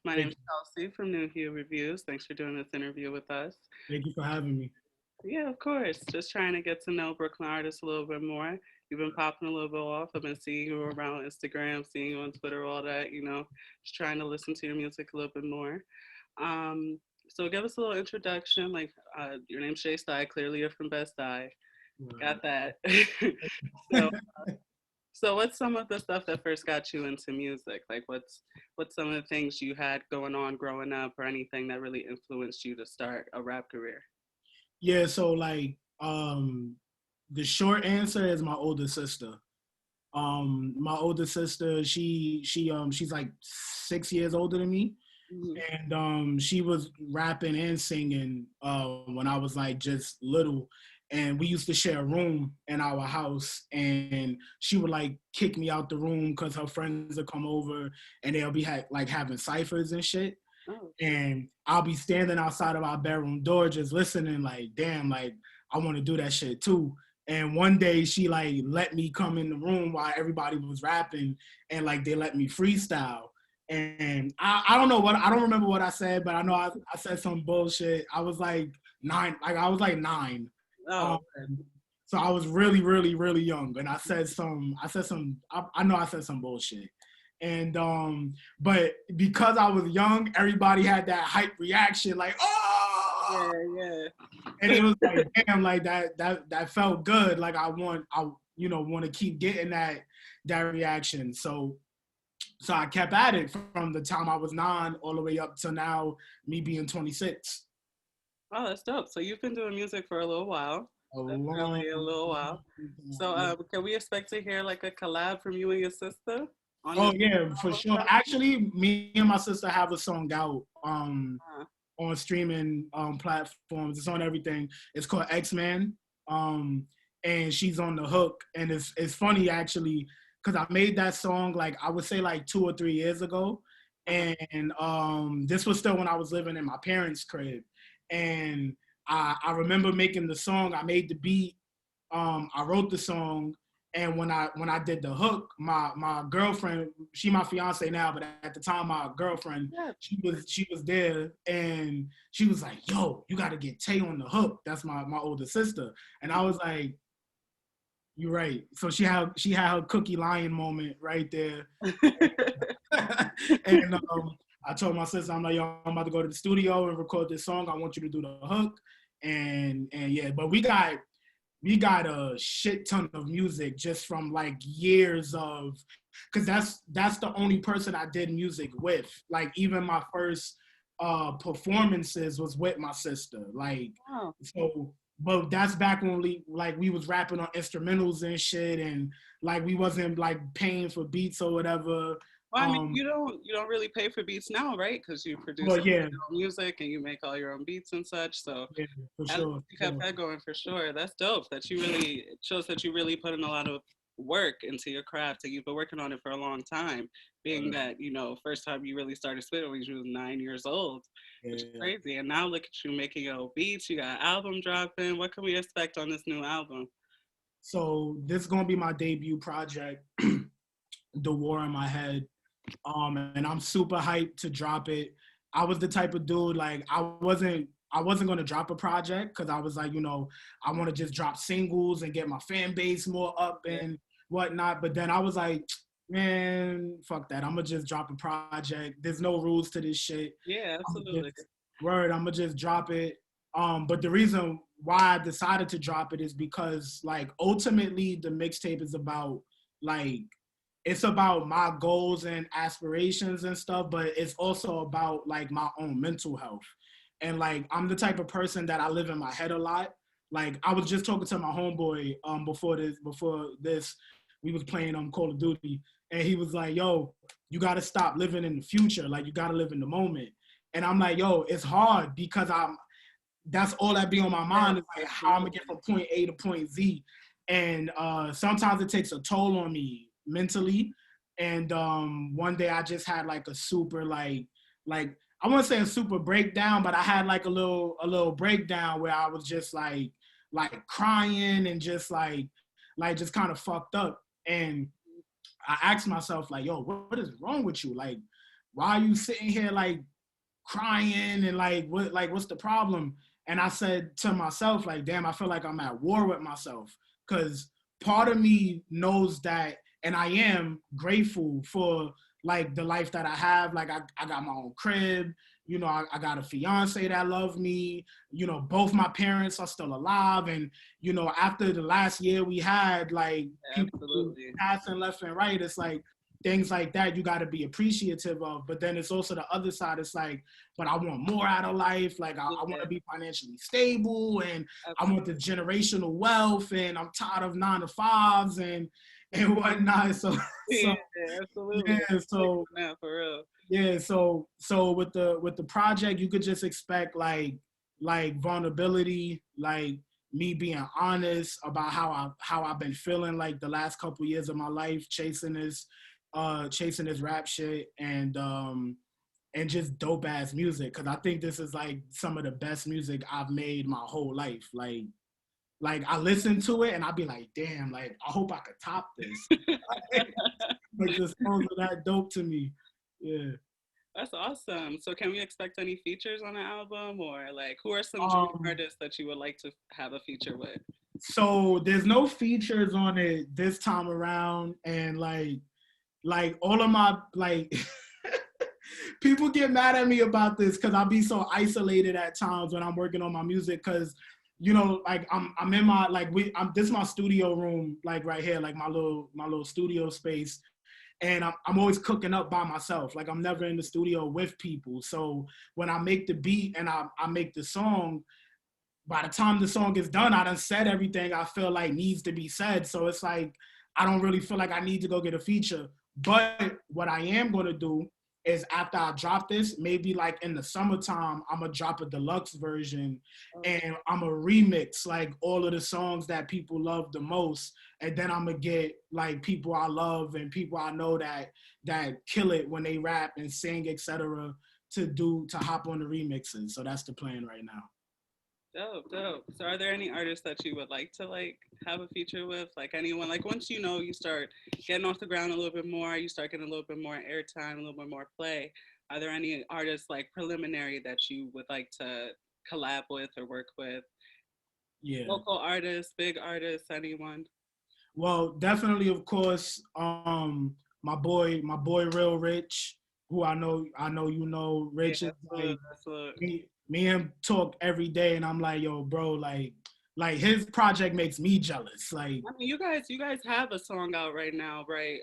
My name Thank is you. Chelsea from New Hue Reviews. Thanks for doing this interview with us. Thank you for having me. Yeah, of course. Just trying to get to know Brooklyn artists a little bit more. You've been popping a little bit off. I've been seeing you around Instagram, seeing you on Twitter, all that, just trying to listen to your music a little bit more. Um, so give us a little introduction. Like, your name's J-Stuy. Clearly, you're from Best Eye. Got Right. that. so, so what's some of the stuff that first got you into music? Like, what's some of the things you had going on growing up, or anything that really influenced you to start a rap career? Yeah, so like the short answer is my older sister. My older sister, she's like 6 years older than me. Hmm. And she was rapping and singing when I was like just little, and we used to share a room in our house, and she would like kick me out the room because her friends would come over and they'll be like having ciphers and shit, Oh, and I'll be standing outside of our bedroom door just listening, like, damn, like I want to do that shit too. And one day she like let me come in the room while everybody was rapping, and like they let me freestyle. And I don't know what, I don't remember what I said, but I know I said some bullshit. I was like nine, like I was like nine. Um, oh, so I was really, really, really young, and I know I said some bullshit. And but because I was young, everybody had that hype reaction, like, oh, yeah, yeah. and it was like, damn, like that felt good. Like I want to keep getting that reaction. So I kept at it from the time I was 9 all the way up to now, me being 26. Oh, that's dope. So you've been doing music for a little while. A long, Definitely a little while. So, yeah. can we expect to hear like a collab from you and your sister on Oh this yeah, for album? sure. Actually, me and my sister have a song out Uh, on streaming platforms. It's on everything. It's called X Man. Um, and she's on the hook. And it's funny actually because I made that song like I would say like 2 or 3 years ago. uh, And this was still when I was living in my parents' crib. And I remember making the song. I made the beat. I wrote the song, and when I did the hook, my girlfriend, she my fiance now, but at the time my girlfriend, yeah. she was there, and she was like, "Yo, you got to get Tay on the hook." That's my older sister, and I was like, "You're right." So she had her Cookie Lion moment right there, and I told my sister, I'm like, "Yo, I'm about to go to the studio and record this song. I want you to do the hook." And yeah, but we got a shit ton of music just from like years of, because that's the only person I did music with. Like even my first performances was with my sister. Like Wow. so, but that's back when we was rapping on instrumentals and shit, and like we wasn't like paying for beats or whatever. Well, I mean, Um, you don't really pay for beats now, right? Because you produce but all yeah, your own music and you make all your own beats and such. So yeah, for at least sure, you for kept sure. that going for sure. That's dope. That you really, it shows that you really put in a lot of work into your craft. And you've been working on it for a long time. Being that first time you really started spitting when you was 9 years old, which is Yeah. crazy. And now look at you making your own beats. You got an album dropping. What can we expect on this new album? So this is gonna be my debut project, The War in My Head. And I'm super hyped to drop it. I was the type of dude like I wasn't gonna drop a project because I was like, I want to just drop singles and get my fan base more up Yeah, and whatnot. But then I was like, man, fuck that. I'm gonna just drop a project. There's no rules to this shit. yeah, I'm absolutely. just word. I'm gonna just drop it. But the reason why I decided to drop it is because like ultimately the mixtape is about like it's about my goals and aspirations and stuff, but it's also about like my own mental health. And like I'm the type of person that I live in my head a lot. Like I was just talking to my homeboy before this we was playing Call of Duty, and he was like, "Yo, you got to stop living in the future. Like you got to live in the moment." And I'm like, "Yo, it's hard because that's all that be on my Yeah, mind is like how I'm gonna get absolutely. from point A to point Z." And sometimes it takes a toll on me mentally. And one day I just had like a super like I want to say a super breakdown, but I had like a little breakdown where I was just like crying and just like just kind of fucked up. And I asked myself like, yo, what is wrong with you? why are you sitting here like crying and what's the problem? And I said to myself, like, damn, I feel like I'm at war with myself because part of me knows that, and I am grateful for like the life that I have. Like I got my own crib, you know, I got a fiance that loves me, you know, both my parents are still alive. And, you know, after the last year we had, like people Absolutely. passing left and right, it's like things like that you got to be appreciative of. But then it's also the other side. It's like, but I want more out of life. Like I want Yeah, to be financially stable, and I want the absolutely. generational wealth, and I'm tired of 9 to 5s and whatnot. So Yeah, so absolutely. yeah, I feel like so that for real. yeah, so with the project, you could just expect like vulnerability, like me being honest about how I've been feeling like the last couple years of my life chasing this rap shit and just dope ass music, because I think this is like some of the best music I've made my whole life. Like I listen to it and I'd be like, damn, like I hope I could top this. Like the songs are that dope to me. Yeah. That's awesome. So can we expect any features on the album, or like who are some dream Um artists that you would like to have a feature with? so there's no features on it this time around, and like all of my like people get mad at me about this because I'll be so isolated at times when I'm working on my music, because you know, like I'm in my like I'm this is my studio room, like right here, like my little studio space, and I'm always cooking up by myself. Like I'm never in the studio with people. So when I make the beat and I make the song, by the time the song is done, I done said everything I feel like needs to be said. So it's like I don't really feel like I need to go get a feature. But what I am gonna do is after I drop this, maybe like in the summertime, I'm gonna drop a deluxe version Oh, and I'm gonna remix like all of the songs that people love the most. And then I'm gonna get like people I love and people I know that kill it when they rap and sing, etc. to hop on the remixes. So that's the plan right now. dope, dope. So are there any artists that you would like to like have a feature with? Like anyone, like once you know you start getting off the ground a little bit more, you start getting a little bit more airtime, a little bit more play. Are there any artists like preliminary that you would like to collab with or work with? Yeah. Local artists, big artists, anyone? Well, definitely, of course, my boy, Real Rich, who I know you know. Yeah, Rich is absolutely, like absolutely. me and him talk every day, and I'm like, yo, bro, like his project makes me jealous. Like, I mean, you guys have a song out right now, right?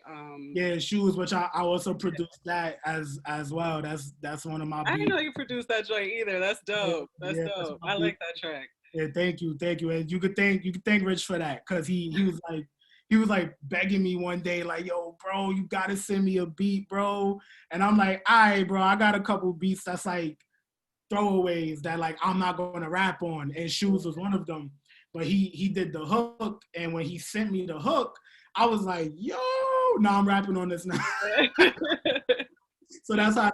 yeah, shoes, which I also produced that as well. That's one of my I didn't beats. know you produced that joint either. That's Yeah, dope. That's yeah, that's dope. my I beat. like that track. Yeah, thank you, and you could thank Rich for that, because he was like begging me one day, like, yo, bro, you gotta send me a beat, bro. And I'm like, all right, bro, I got a couple beats that's like throwaways that like I'm not gonna rap on, and Shoes was one of them. But he did the hook, and when he sent me the hook, I was like, yo, now I'm rapping on this now. So that's how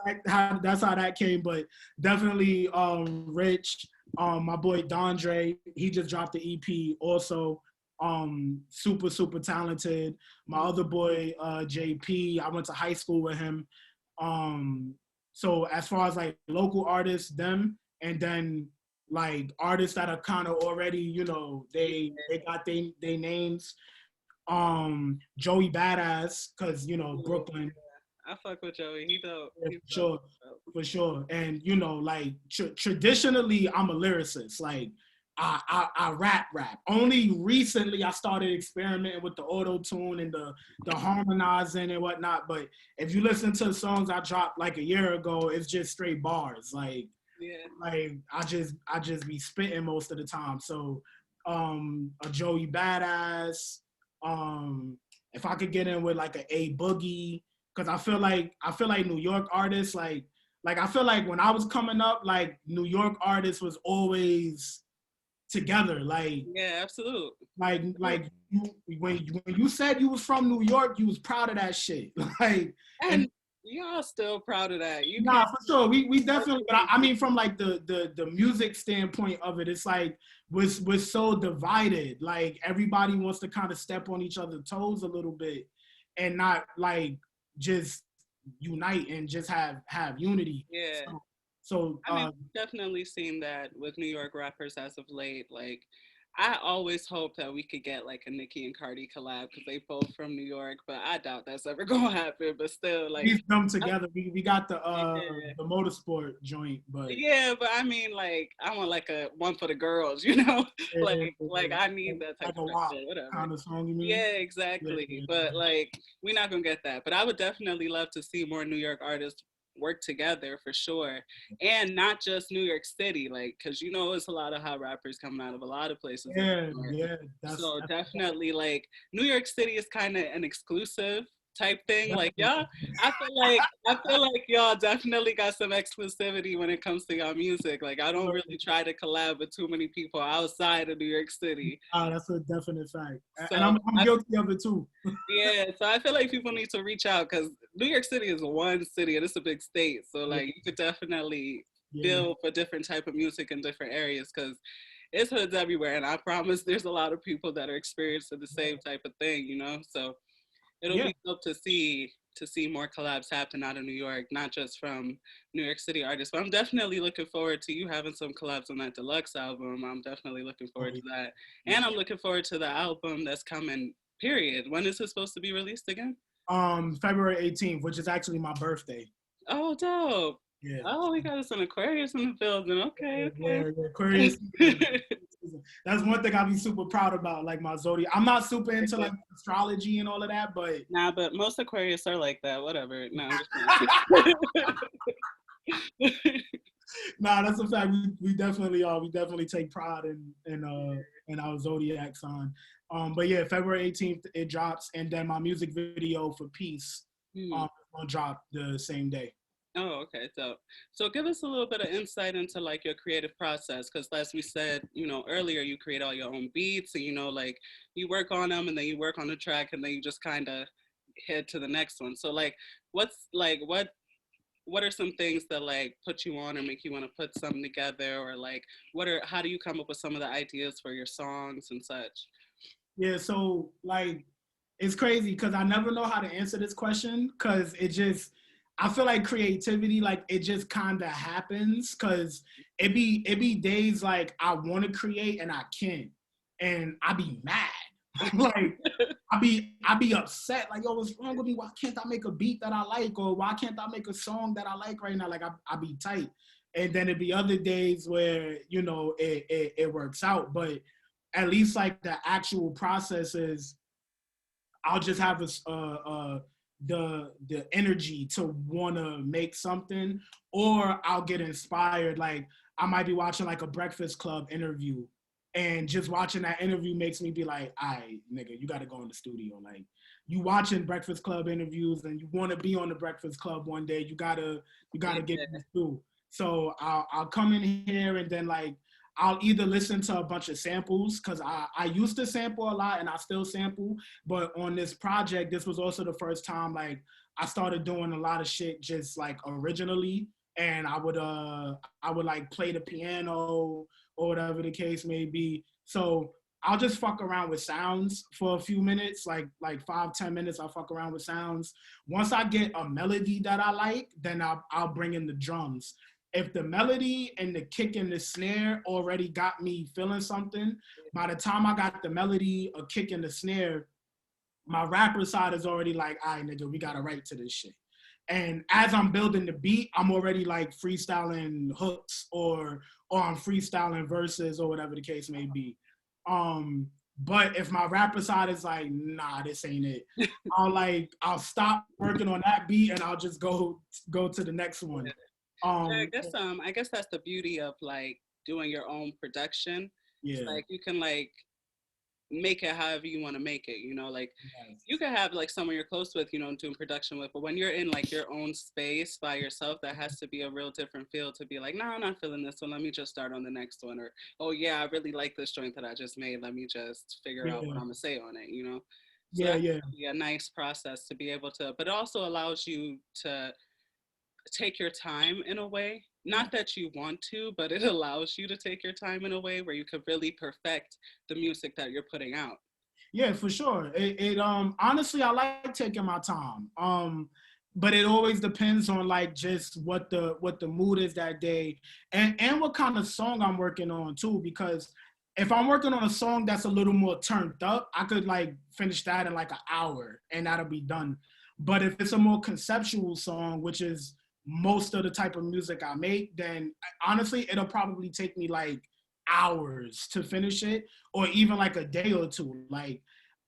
that came. But definitely Rich, my boy Dondre, he just dropped the EP also. Super talented. My other boy JP, I went to high school with him. Um so as far as like local artists, them, and then like artists that are kind of already, you know, Yeah, they got they names. Joey Badass, because you know ooh, Brooklyn. I fuck with Joey. He dope. Yeah, He's for dope. sure, He's dope. for sure. And you know, like traditionally, I'm a lyricist. Like I rap. Only recently I started experimenting with the auto tune and the harmonizing and whatnot. But if you listen to the songs I dropped like a year ago, it's just straight bars. Yeah. Like I just be spitting most of the time. So a Joey Badass. Um if I could get in with like a Boogie, because I feel like New York artists like I feel like when I was coming up, like New York artists was always together. Yeah, absolute. Like you, when you said you was from New York, you was proud of that shit. Like and And y'all still proud of that. You can't nah, for sure. We definitely, but I argue. mean, from like the music standpoint of it, it's like we're so divided. Like everybody wants to kind of step on each other's toes a little bit, and not like just unite and just have unity. Yeah. So I mean, we've definitely seen that with New York rappers as of late. Like, I always hope that we could get like a Nicki and Cardi collab because they both from New York, but I doubt that's ever gonna happen. But still, like, these come I, together. We got yeah, the motorsport joint, but yeah. But I mean, like, I want like a one for the girls, like I need that type like of a WAP shit, whatever. kind of song, you mean? Yeah, Yeah, exactly. yeah, But like, we're not gonna get that. But I would definitely love to see more New York artists work together for sure, and not just New York City, like, cause it's a lot of hot rappers coming out of a lot of places in yeah, New York. yeah. So That's definitely, like, New York City is kind of an exclusive type thing. Like, definitely. y'all, I feel like y'all definitely got some exclusivity when it comes to y'all music. Like, I don't really try to collab with too many people outside of New York City. That's a definite fact, and So I'm guilty of it too. yeah, so I feel like people need to reach out because New York City is one city and it's a big state. So Yeah, like you could definitely yeah, feel for different type of music in different areas because it's hoods everywhere. And I promise there's a lot of people that are experiencing the same type of thing. So it'll yeah. be dope to see more collabs happen out of New York, not just from New York City artists. But I'm definitely looking forward to you having some collabs on that deluxe album. I'm definitely looking Oh, forward to that. And yeah. I'm looking forward to the album that's coming, period. When is it supposed to be released again? February 18th, which is actually my birthday. Oh, dope. Yeah. Oh, we got us an Aquarius in the building. Okay, Yeah, Aquarius season. okay. That's one thing I'll be super proud about, like my zodiac. I'm not super into like astrology and all of that, but Nah, but most Aquarius are like that. Whatever. No, I'm just playing. nah, that's a fact. We definitely are. We definitely take pride in our zodiac sign. But yeah, February 18th it drops, and then my music video for Peace Hmm. will drop the same day. Oh, okay. So give us a little bit of insight into like your creative process, because as we said, earlier, you create all your own beats, and like you work on them, and then you work on the track, and then you just kind of head to the next one. So like, what are some things that like put you on or make you want to put something together, or like how do you come up with some of the ideas for your songs and such? Yeah, so like it's crazy because I never know how to answer this question because I feel like creativity like it just kind of happens because it be days like I want to create and I can't and I be mad like I be upset like yo what's wrong with me, why can't I make a beat that I like, or why can't I make a song that I like right now, like I be tight, and then it'd be other days where it works out, but at least like the actual process is I'll just have the energy to want to make something, or I'll get inspired. Like I might be watching like a Breakfast Club interview, and just watching that interview makes me be like, "All right, nigga, you got to go in the studio." Like you watching Breakfast Club interviews, and you want to be on the Breakfast Club one day. You gotta get in the studio. So I'll come in here and then like I'll either listen to a bunch of samples because I used to sample a lot and I still sample, but on this project, this was also the first time like I started doing a lot of shit just like originally, and I would like play the piano or whatever the case may be. So I'll just fuck around with sounds for a few minutes, like 5-10 minutes. I'll fuck around with sounds. Once I get a melody that I like, then I'll bring in the drums. If the melody and the kick and the snare already got me feeling something, by the time I got the melody, a kick and the snare, my rapper side is already like, all right, nigga, we gotta write to this shit. And as I'm building the beat, I'm already like freestyling hooks or I'm freestyling verses or whatever the case may be. But if my rapper side is like, nah, this ain't it, I'll stop working on that beat and I'll just go to the next one. Yeah, I Um, guess I guess that's the beauty of like doing your own production. It's yeah. like you can like make it however you want to make it, like you could have like someone you're close with, doing production with, but when you're in like your own space by yourself, that has to be a real different feel to be like, no, I'm not feeling this one. Let me just start on the next one. Or, oh yeah, I really like this joint that I just made. Let me just figure out what Yeah, I'm gonna say on it. So yeah, that's yeah, definitely a nice process to be able to, but it also allows you to take your time in a way. Not that you want to, but it allows you to take your time in a way where you could really perfect the music that you're putting out. yeah, for sure. It honestly, I like taking my time. but it always depends on like just what the mood is that day, and what kind of song I'm working on too. Because if I'm working on a song that's a little more turned up, I could like finish that in like an hour and that'll be done. But if it's a more conceptual song, which is most of the type of music I make, then honestly it'll probably take me like hours to finish it, or even like a day or two. Like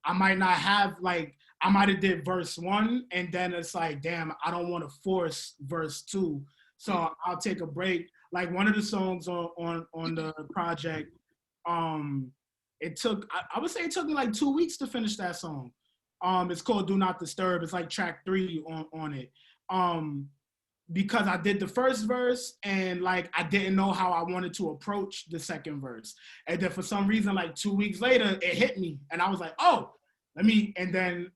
I might not have like I might have did verse one, and then it's like, damn, I don't want to force verse two, so I'll take a break. Like one of the songs on the project, um, it took I would say it took me like 2 weeks to finish that song. It's called "Do Not Disturb." It's like track three on it. Um, because I did the first verse and like I didn't know how I wanted to approach the second verse. And then for some reason, like 2 weeks later, it hit me. And I was like, oh, let me, and then,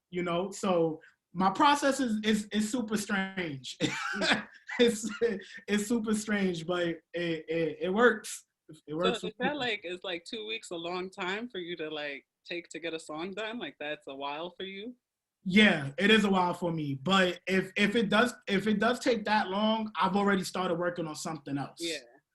so my process is super strange. it's it's super strange, but it works. It So works for is me. that like, is like 2 weeks a long time for you to like take to get a song done? Like that's a while for you? Yeah, it is a while for me. But if it does take that long, I've already started working on something Yeah, else.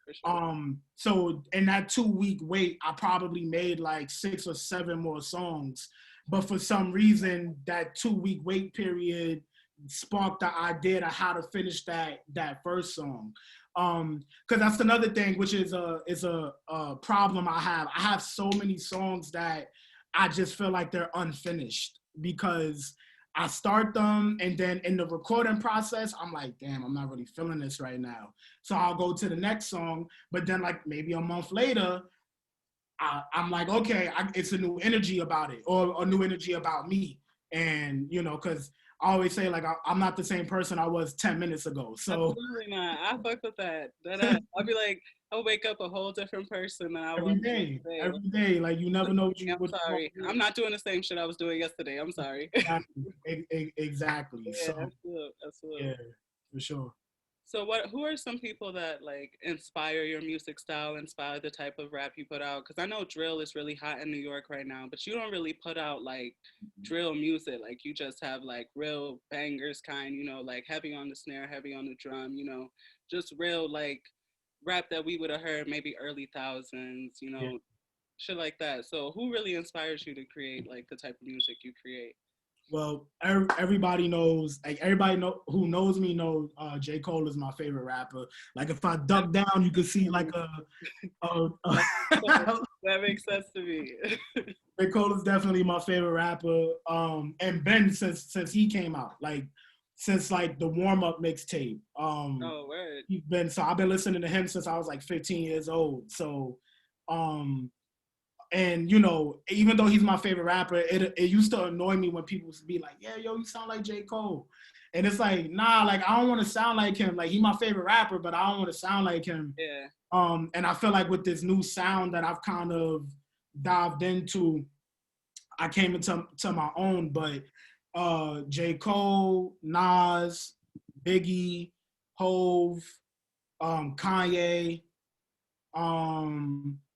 for sure. So in that 2 week wait, I probably made like 6 or 7 more songs. But for some reason, that 2 week wait period sparked the idea to how to finish that first song. Because that's another thing, which is a problem I have. I have so many songs that I just feel like they're unfinished because I start them and then in the recording process, I'm like, damn, I'm not really feeling this right now. So I'll go to the next song, but then like maybe a month later, I'm like, okay, it's a new energy about it or a new energy about me. And, because I always say like, I'm not the same person I was 10 minutes ago. So Absolutely not. I fuck with that. I'll be like, I'll wake up a whole different person than I was yesterday. every day, like you never know what I'm what you're sorry. going I'm not doing the same shit I was doing yesterday. I'm sorry. Exactly. Exactly. Yeah, So absolutely, absolutely. yeah, for sure. So what who are some people that like inspire your music style, inspire the type of rap you put out? Cuz I know drill is really hot in New York right now, but you don't really put out like drill music. Like you just have like real bangers kind, like heavy on the snare, heavy on the drum, just real like rap that we would have heard maybe early thousands, Yeah. shit like that. So who really inspires you to create like the type of music you create? Well, everybody knows, like everybody who knows me knows J. Cole is my favorite rapper. Like if I That duck down, you can see like a that makes sense. That makes sense to me. J. Cole is definitely my favorite rapper. And Ben since he came out, like since like the warm up mixtape. Oh, word. I've been listening to him since I was like 15 years old. So um and even though he's my favorite rapper, it used to annoy me when people would be like, "Yeah, yo, you sound like J. Cole," and it's like, nah, like I don't want to sound like him. Like he's my favorite rapper, but I don't want to sound like him. Yeah. And I feel like with this new sound that I've kind of dived into, I came into my own. But J. Cole, Nas, Biggie, Hove, Kanye,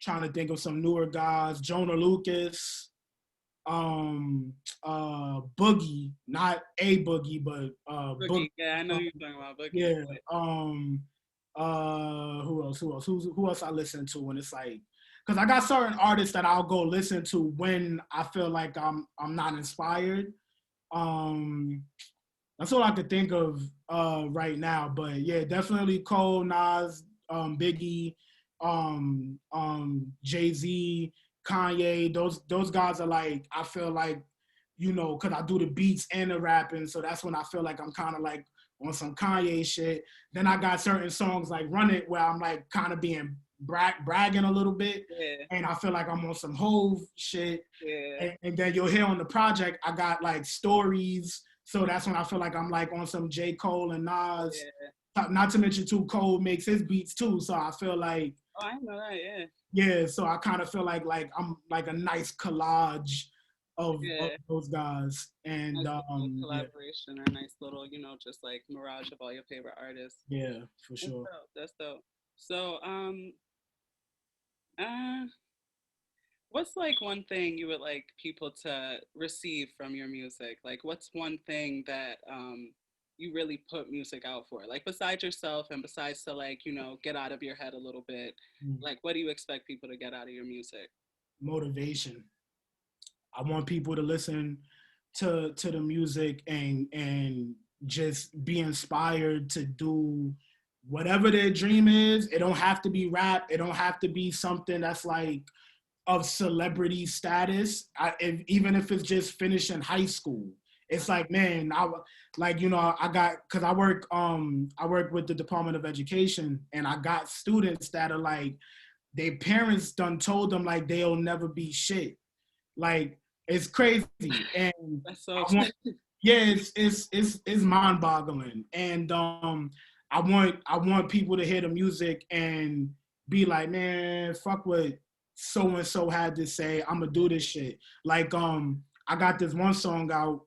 trying to think of some newer guys. Jonah Lucas, um, Boogie, not a Boogie, but Boogie. Boogie. Yeah, I know you're talking about Boogie. Yeah. Who else? Who else I listen to? And it's like, because I got certain artists that I'll go listen to when I feel like I'm not inspired. Um, that's all I could think of right now. But yeah, definitely Cole, Nas, Biggie, Jay Z, Kanye. Those guys are like, I feel like, because I do the beats and the rapping, so that's when I feel like I'm kind of like on some Kanye shit. Then I got certain songs like Run It where I'm like kind of being bragging a little bit, Yeah. and I feel like I'm on some Hove shit. Yeah. And then you'll hear on the project I got like stories, so that's when I feel like I'm like on some J. Cole and Nas. Yeah. Not to mention too, Cole makes his beats too, so I feel like Oh, I know that. Yeah. yeah. So I kind of feel like I'm like a nice collage of Yeah. those guys, and Nice little yeah, collaboration or nice little, just like mirage of all your favorite artists. yeah, for That's sure. dope. That's dope. So, uh, what's like one thing you would like people to receive from your music? Like, what's one thing that you really put music out for? Like besides yourself and besides to like, you know, get out of your head a little bit, like what do you expect people to get out of your music? Motivation. I want people to listen to the music and just be inspired to do whatever their dream is. It don't have to be rap. It don't have to be something that's like of celebrity status. Even if it's just finishing high school, it's like, man, like, you know, I got, cause I work with the Department of Education, and I got students that are like, their parents done told them like they'll never be shit. Like, it's crazy. And That's so I want, yeah, it's mind boggling. And I want people to hear the music and be like, man, fuck what so and so had to say. I'm gonna do this shit. Like, I got this one song out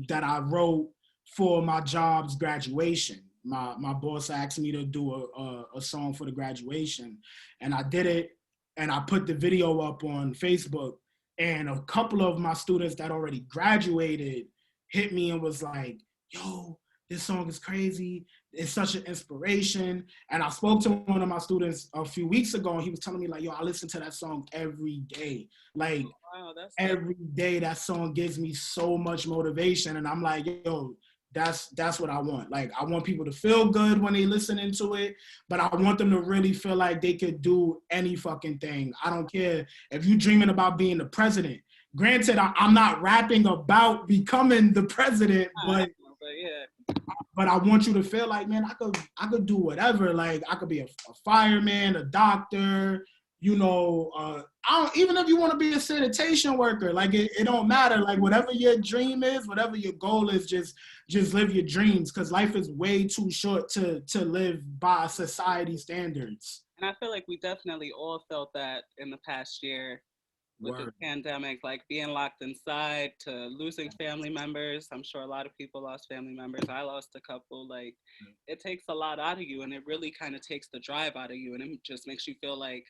that I wrote for my job's graduation. My boss asked me to do a song for the graduation, and I did it, and I put the video up on Facebook, and a couple of my students that already graduated hit me and was like, yo, this song is crazy. It's such an inspiration. And I spoke to one of my students a few weeks ago, and he was telling me like, yo, I listen to that song every day. Like, wow, that's every day that song gives me so much motivation. And I'm like, yo, that's what I want. Like, I want people to feel good when they listening to it, but I want them to really feel like they could do any fucking thing. I don't care if you're dreaming about being the president. Granted, I'm not rapping about becoming the president, yeah. but I want you to feel like, man, I could do whatever. Like, I could be a fireman, a doctor, you know, even if you want to be a sanitation worker, like it don't matter. Like, whatever your dream is, whatever your goal is, just live your dreams, because life is way too short to live by society standards. And I feel like we definitely all felt that in the past year with the pandemic, like being locked inside to losing family members. I'm sure a lot of people lost family members. I lost a couple. Like, it takes a lot out of you, and it really kind of takes the drive out of you, and it just makes you feel like,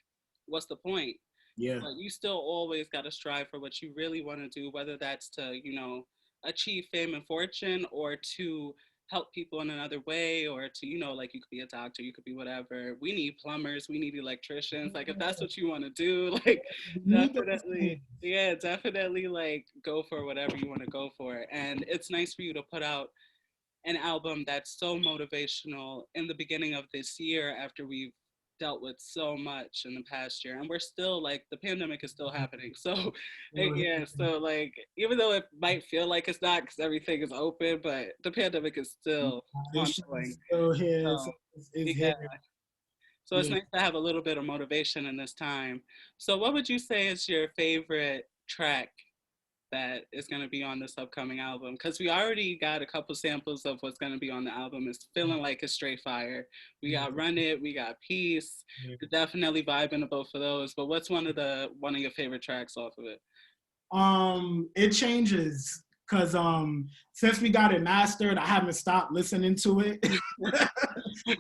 what's the point? Yeah. But you still always got to strive for what you really want to do, whether that's to, you know, achieve fame and fortune, or to help people in another way, or to, you know, like you could be a doctor, you could be whatever. We need plumbers, we need electricians. Like, if that's what you want to do, like, definitely, yeah, definitely, like, go for whatever you want to go for. And it's nice for you to put out an album that's so motivational in the beginning of this year, after we've dealt with so much in the past year, and we're still, like, the pandemic is still happening. So yeah, so like, even though it might feel like it's not because everything is open, but the pandemic is still ongoing. Still here. So It's yeah, here. so it's nice to have a little bit of motivation in this time. So what would you say is your favorite track that is going to be on this upcoming album? Because we already got a couple samples of what's going to be on the album. It's feeling like it's straight fire. We got Run It, we got Peace. We're definitely vibing to both of those. But what's one of your favorite tracks off of it? It changes, because since we got it mastered, I haven't stopped listening to it.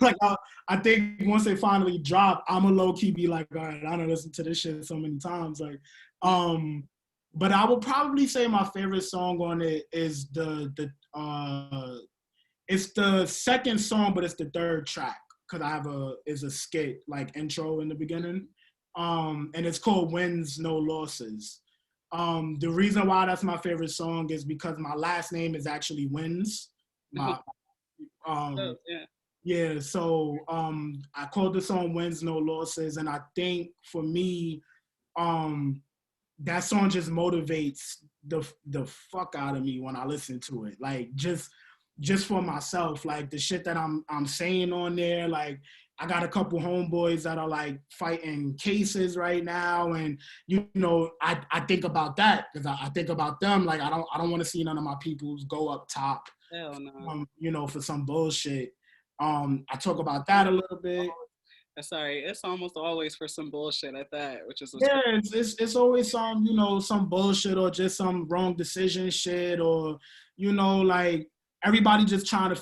Like, I think once they finally drop, I'm a low key be like, all right, I don't listen to this shit so many times. Like, but I will probably say my favorite song on it is it's the second song, but it's the third track, because I have a skit like intro in the beginning, and it's called Wins No Losses. The reason why that's my favorite song is because my last name is actually Wins. My yeah, so I called the song Wins No Losses, and I think for me, that song just motivates the fuck out of me when I listen to it. Like, just for myself, like the shit that I'm saying on there. Like, I got a couple homeboys that are like fighting cases right now, and you know, I think about that, because I think about them. Like, I don't want to see none of my peoples go up top. Hell no. You know, for some bullshit. I talk about that a little bit. Sorry, it's almost always for some bullshit at that, which is yeah, it's always some, you know, some bullshit, or just some wrong decision shit, or, you know, like, everybody just trying to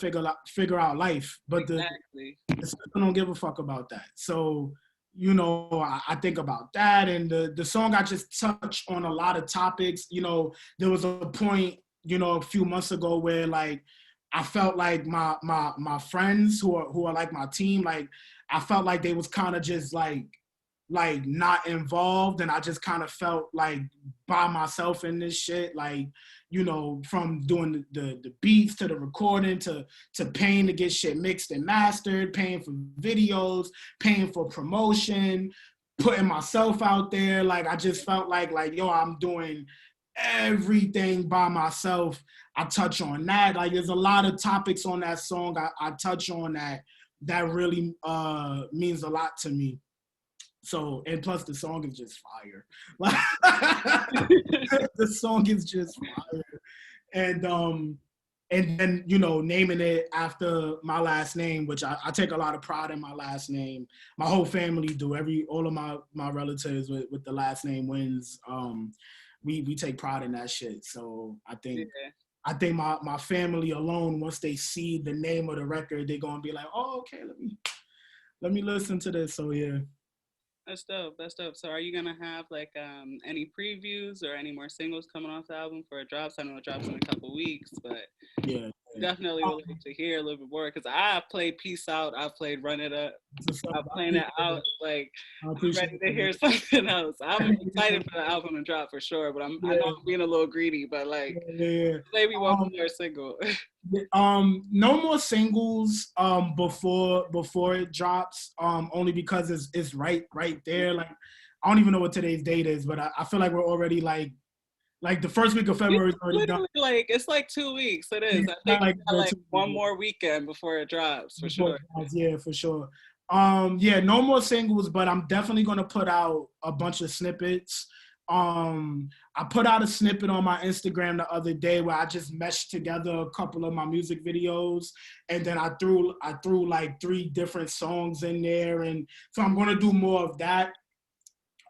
figure out life, but exactly. the system don't give a fuck about that. So, you know, I think about that, and the song I just touched on a lot of topics. You know, there was a point, you know, a few months ago where, like, I felt like my friends who are like my team, like I felt like they was kind of just like not involved, and I just kind of felt like by myself in this shit, like, you know, from doing the beats to the recording to paying to get shit mixed and mastered, paying for videos, paying for promotion, putting myself out there. Like I just felt like yo, I'm doing everything by myself. I touch on that. Like there's a lot of topics on that song I touch on that really means a lot to me. So, and plus the song is just fire. Like the song is just fire. And then, you know, naming it after my last name, which I take a lot of pride in my last name. My whole family do. All of my relatives with the last name Wins. We take pride in that shit. So I think my family alone, once they see the name of the record, they're gonna be like, oh, okay, let me listen to this. So yeah. That's dope. That's dope. So, are you gonna have like any previews or any more singles coming off the album for it drops? I know it drops in a couple weeks, but Yeah. definitely would like to hear a little bit more because I played Peace Out, I played Run It Up, I'm playing it out. Like I'm ready to hear something else. I'm excited for the album to drop for sure, but I know I'm being a little greedy, but like maybe one more single. No more singles before it drops, only because it's right there. Like I don't even know what today's date is, but I feel like we're already like the first week of February is already done. Like it's like 2 weeks. It is. I think it's got like one more weekend before it drops for sure. Yeah, for sure. Yeah, no more singles, but I'm definitely gonna put out a bunch of snippets. I put out a snippet on my Instagram the other day where I just meshed together a couple of my music videos, and then I threw like 3 different songs in there, and so I'm gonna do more of that.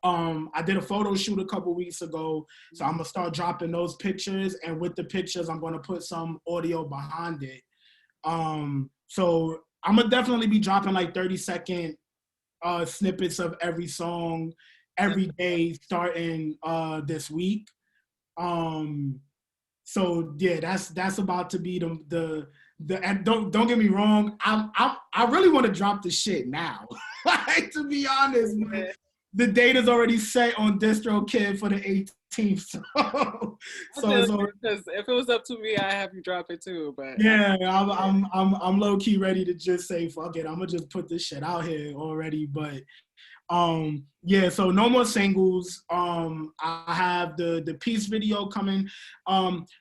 I did a photo shoot a couple weeks ago, so I'm gonna start dropping those pictures, and with the pictures, I'm gonna put some audio behind it. So I'm gonna definitely be dropping like 30-second snippets of every song every day starting this week. So yeah, that's about to be the and don't get me wrong, I really want to drop the shit now. Like to be honest, man, the date is already set on DistroKid for the 18th. So it's already, because if it was up to me, I have you drop it too. But yeah, I'm low key ready to just say fuck it. I'm gonna just put this shit out here already. But yeah, so no more singles. I have the Peace video coming.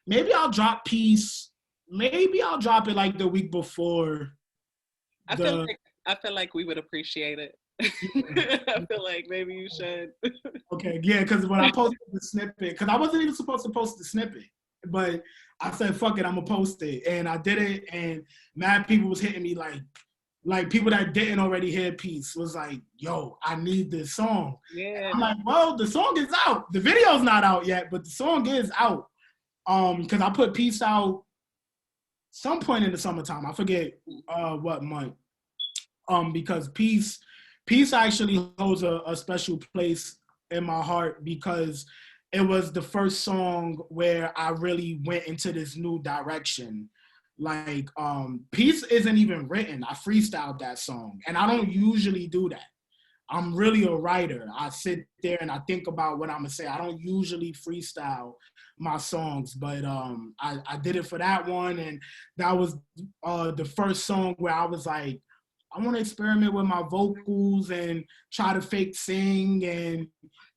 Maybe I'll drop Peace. Maybe I'll drop it like the week before. I feel like we would appreciate it. I feel like maybe you should. Okay, yeah, because when I posted the snippet, because I wasn't even supposed to post the snippet, but I said fuck it, I'm gonna post it, and I did it, and mad people was hitting me like people that didn't already hear Peace was like, yo, I need this song. Yeah. And I'm like, well, the song is out. The video's not out yet, but the song is out. Because I put Peace out some point in the summertime. I forget what month. Because Peace actually holds a special place in my heart because it was the first song where I really went into this new direction. Like, Peace isn't even written. I freestyled that song, and I don't usually do that. I'm really a writer. I sit there and I think about what I'm gonna say. I don't usually freestyle my songs, but I did it for that one, and that was the first song where I was like, I want to experiment with my vocals and try to fake sing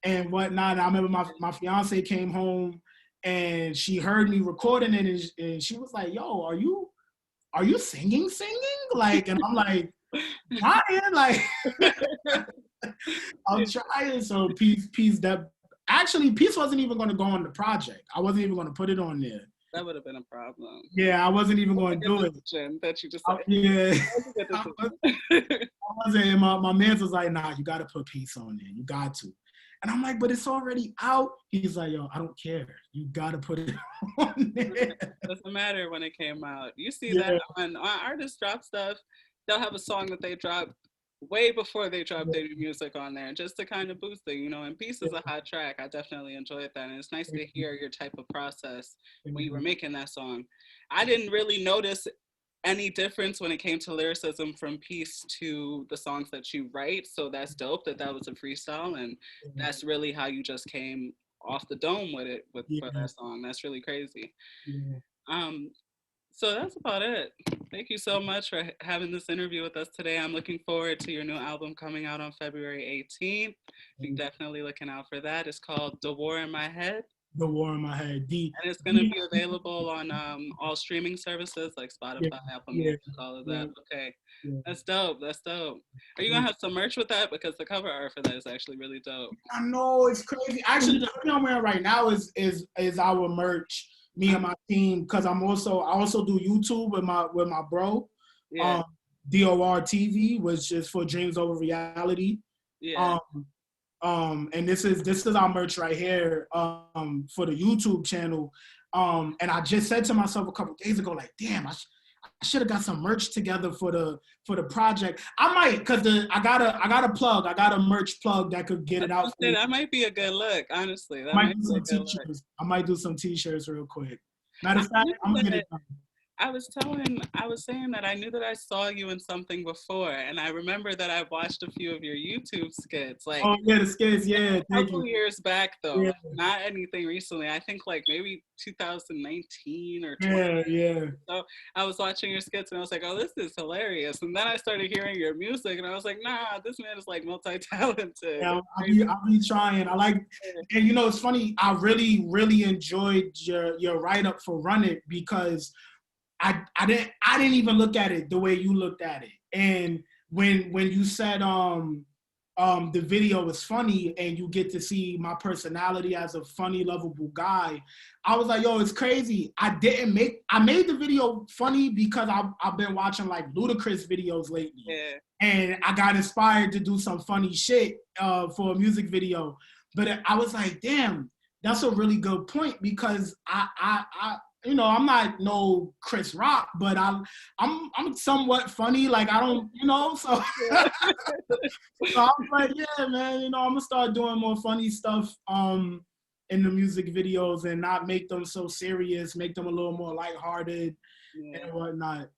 and whatnot. And I remember my fiance came home and she heard me recording it, and she was like, yo, are you singing? Like, and I'm like, trying, like, I'm trying. So Peace, that actually Peace wasn't even going to go on the project. I wasn't even going to put it on there. That would have been a problem. Yeah, I wasn't even going to do it. That you just yeah, I wasn't. My man was like, nah, you got to put Peace on there. You got to. And I'm like, but it's already out. He's like, yo, I don't care. You got to put it on there. It doesn't matter when it came out. You see that when artists drop stuff, they'll have a song that they drop way before they dropped their new music on there, just to kind of boost it, you know. And Peace is a hot track. I definitely enjoyed that. And it's nice to hear your type of process when you were making that song. I didn't really notice any difference when it came to lyricism from Peace to the songs that you write. So that's dope that that was a freestyle. And that's really how you just came off the dome with it with for Yeah, that song. That's really crazy. yeah. Um, so that's about it. Thank you so much for having this interview with us today. I'm looking forward to your new album coming out on February 18th. Be definitely looking out for that. It's called The War in My Head. The war in my head. And it's going to be available on all streaming services like Yeah, Spotify, Apple yeah, Music, all of yeah, that. Okay. yeah. That's dope. That's dope. Are you going to have some merch with that? Because the cover art for that is actually really dope. I know it's crazy. Actually, the thing I'm wearing right now is our merch. Me and my team, because I also do YouTube with my bro, Yeah. um, DOR TV, which is for Dreams Over Reality. Yeah. And this is our merch right here for the YouTube channel. And I just said to myself a couple days ago, like, damn, I should have got some merch together for the project. I might, cause I got a merch plug that could get it out. That might be a good look, honestly. That I might might do be a some good look. t-shirts. I might do some t-shirts real quick. Matter I of fact, knew I'm gonna get that it done. I was saying that I knew that I saw you in something before, and I remember that I watched a few of your YouTube skits, like Oh yeah, the skits. Yeah, a thank you. couple years back though, Yeah, like, not anything recently. I think like maybe 2019 or 20. yeah, yeah. So I was watching your skits and I was like, oh, this is hilarious. And then I started hearing your music and I was like, nah, this man is like multi-talented. Yeah, I'll be trying. I like, and you know, it's funny. I really, really enjoyed your write up for Run It because I didn't even look at it the way you looked at it. And when you said the video was funny and you get to see my personality as a funny, lovable guy, I was like, yo, it's crazy. I made the video funny because I've been watching like Ludacris videos lately. Yeah. And I got inspired to do some funny shit for a music video. But I was like, damn, that's a really good point because I you know, I'm not no Chris Rock, but I'm somewhat funny. Like I don't, you know, so, so I was like, yeah, man, you know, I'm gonna start doing more funny stuff in the music videos and not make them so serious, make them a little more lighthearted and whatnot.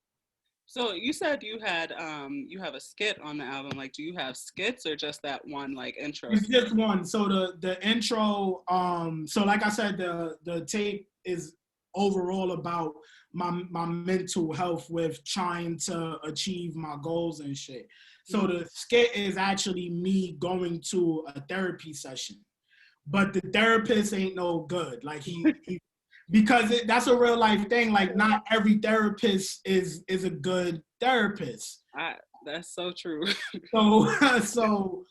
So you said you have a skit on the album. Like, do you have skits or just that one like intro? It's just one. So the intro, so like I said, the tape is overall about my mental health with trying to achieve my goals and shit. So the skit is actually me going to a therapy session, but the therapist ain't no good. Like he because that's a real life thing. Like not every therapist is a good therapist. That's so true. So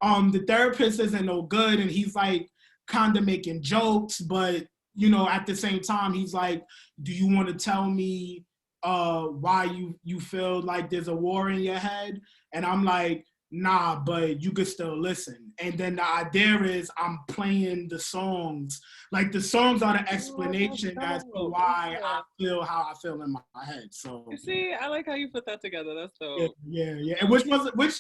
the therapist isn't no good, and he's like kind of making jokes, but you know, at the same time, he's like, do you want to tell me why you feel like there's a war in your head? And I'm like, nah, but you could still listen. And then the idea is I'm playing the songs. Like the songs are the explanation as to why I feel how I feel in my head. So see, I like how you put that together. That's dope. Yeah. And which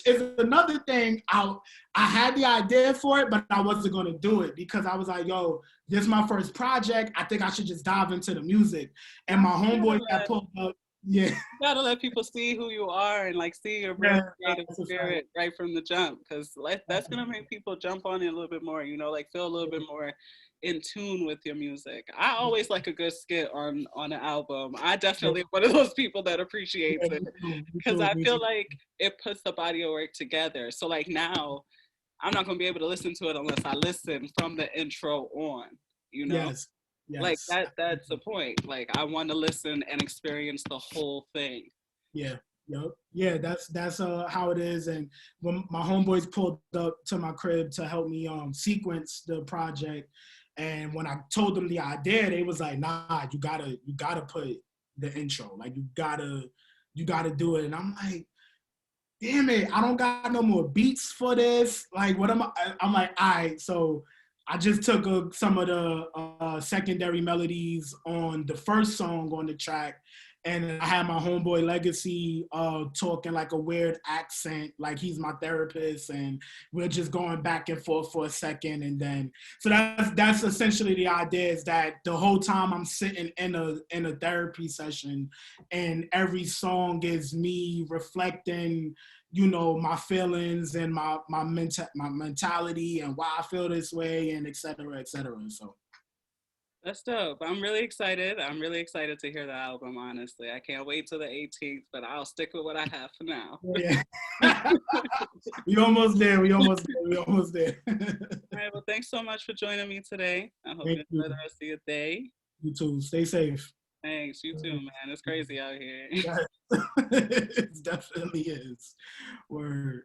is another thing. I had the idea for it, but I wasn't gonna do it because I was like, yo, this is my first project. I think I should just dive into the music. And my homeboy got pulled up. Yeah. You gotta let people see who you are and like see your real creative spirit right from the jump, because that's gonna make people jump on it a little bit more, you know, like feel a little bit more in tune with your music. I always like a good skit on an album. I definitely am one of those people that appreciates it because I feel like it puts the body of work together. So like now I'm not gonna be able to listen to it unless I listen from the intro on, you know? Yes. Like that's the point. Like I want to listen and experience the whole thing. Yeah. Yep. Yeah, that's how it is. And when my homeboys pulled up to my crib to help me sequence the project, and when I told them the idea, they was like, nah, you gotta put the intro. Like you gotta do it. And I'm like, damn it, I don't got no more beats for this. Like what am I? I'm like, all right, so I just took some of the secondary melodies on the first song on the track and I had my homeboy Legacy talking like a weird accent, like he's my therapist, and we're just going back and forth for a second, and then so that's essentially the idea, is that the whole time I'm sitting in a therapy session, and every song is me reflecting, you know, my feelings and my mentality and why I feel this way, and et cetera, et cetera. So That's dope. I'm really excited. I'm really excited to hear the album, honestly. I can't wait till the 18th, but I'll stick with what I have for now. yeah. We almost there. We almost there. We almost there. All right. Well, thanks so much for joining me today. I hope you Thank you. enjoy the rest of your day. You too. Stay safe. Thanks. You too, man. It's crazy out here. Yes. It definitely is. Word.